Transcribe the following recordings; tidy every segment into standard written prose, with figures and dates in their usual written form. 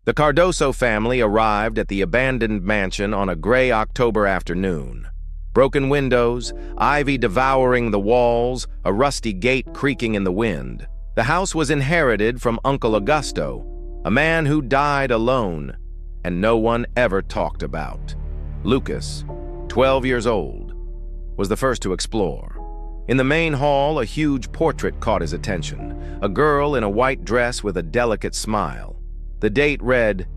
The Cardoso family arrived at the abandoned mansion on a gray October afternoon. Broken windows, ivy devouring the walls, a rusty gate creaking in the wind. The house was inherited from Uncle Augusto, a man who died alone and no one ever talked about. Lucas, 12 years old, was the first to explore. In the main hall, a huge portrait caught his attention, a girl in a white dress with a delicate smile. The date read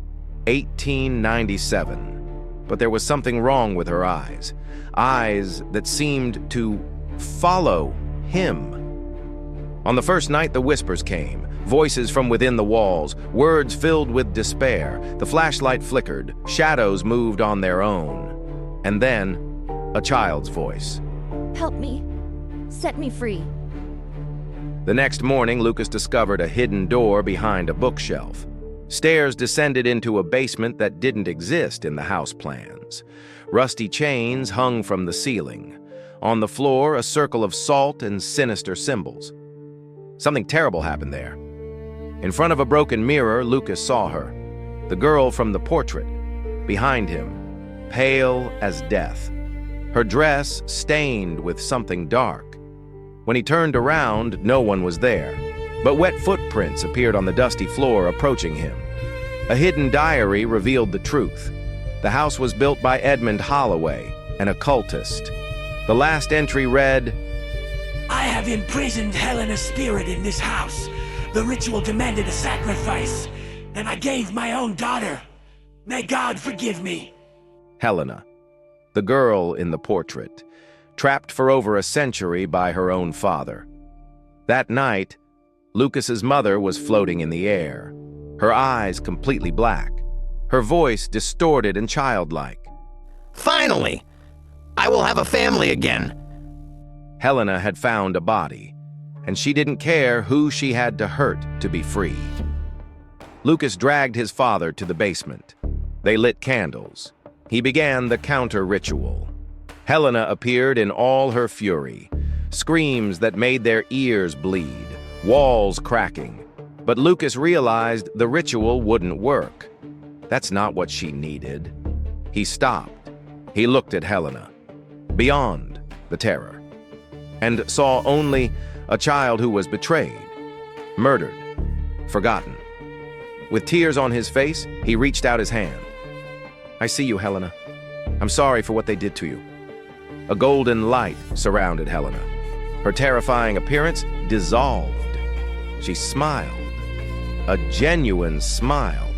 1897, but there was something wrong with her eyes that seemed to follow him. On the first night, the whispers came, voices from within the walls, words filled with despair. The flashlight flickered, shadows moved on their own. And then, a child's voice. Help me. Set me free. The next morning, Lucas discovered a hidden door behind a bookshelf. Stairs descended into a basement that didn't exist in the house plans. Rusty chains hung from the ceiling. On the floor, a circle of salt and sinister symbols. Something terrible happened there. In front of a broken mirror, Lucas saw her, the girl from the portrait, behind him, pale as death. Her dress stained with something dark. When he turned around, no one was there, but wet footprints appeared on the dusty floor approaching him. A hidden diary revealed the truth. The house was built by Edmund Holloway, an occultist. The last entry read, I have imprisoned Helena's spirit in this house. The ritual demanded a sacrifice, and I gave my own daughter. May God forgive me. Helena, the girl in the portrait, trapped for over a century by her own father. That night, Lucas's mother was floating in the air, her eyes completely black, her voice distorted and childlike. Finally! I will have a family again. Helena had found a body, and she didn't care who she had to hurt to be free. Lucas dragged his father to the basement. They lit candles. He began the counter-ritual. Helena appeared in all her fury, screams that made their ears bleed, walls cracking. But Lucas realized the ritual wouldn't work. That's not what she needed. He stopped. He looked at Helena, beyond the terror, and saw only a child who was betrayed, murdered, forgotten. With tears on his face, he reached out his hand. I see you, Helena. I'm sorry for what they did to you. A golden light surrounded Helena. Her terrifying appearance dissolved. She smiled, a genuine smile.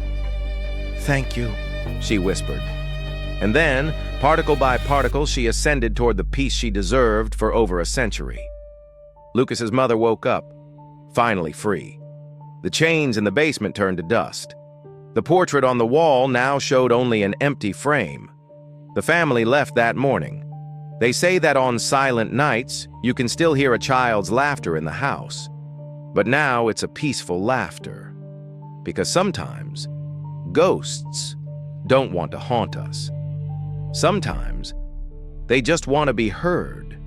Thank you, she whispered. And then, particle by particle, she ascended toward the peace she deserved for over a century. Lucas's mother woke up, finally free. The chains in the basement turned to dust. The portrait on the wall now showed only an empty frame. The family left that morning. They say that on silent nights, you can still hear a child's laughter in the house. But now it's a peaceful laughter. Because sometimes, ghosts don't want to haunt us. Sometimes, they just want to be heard.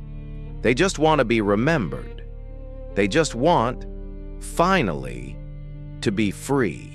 They just want to be remembered. They just want, finally, to be free.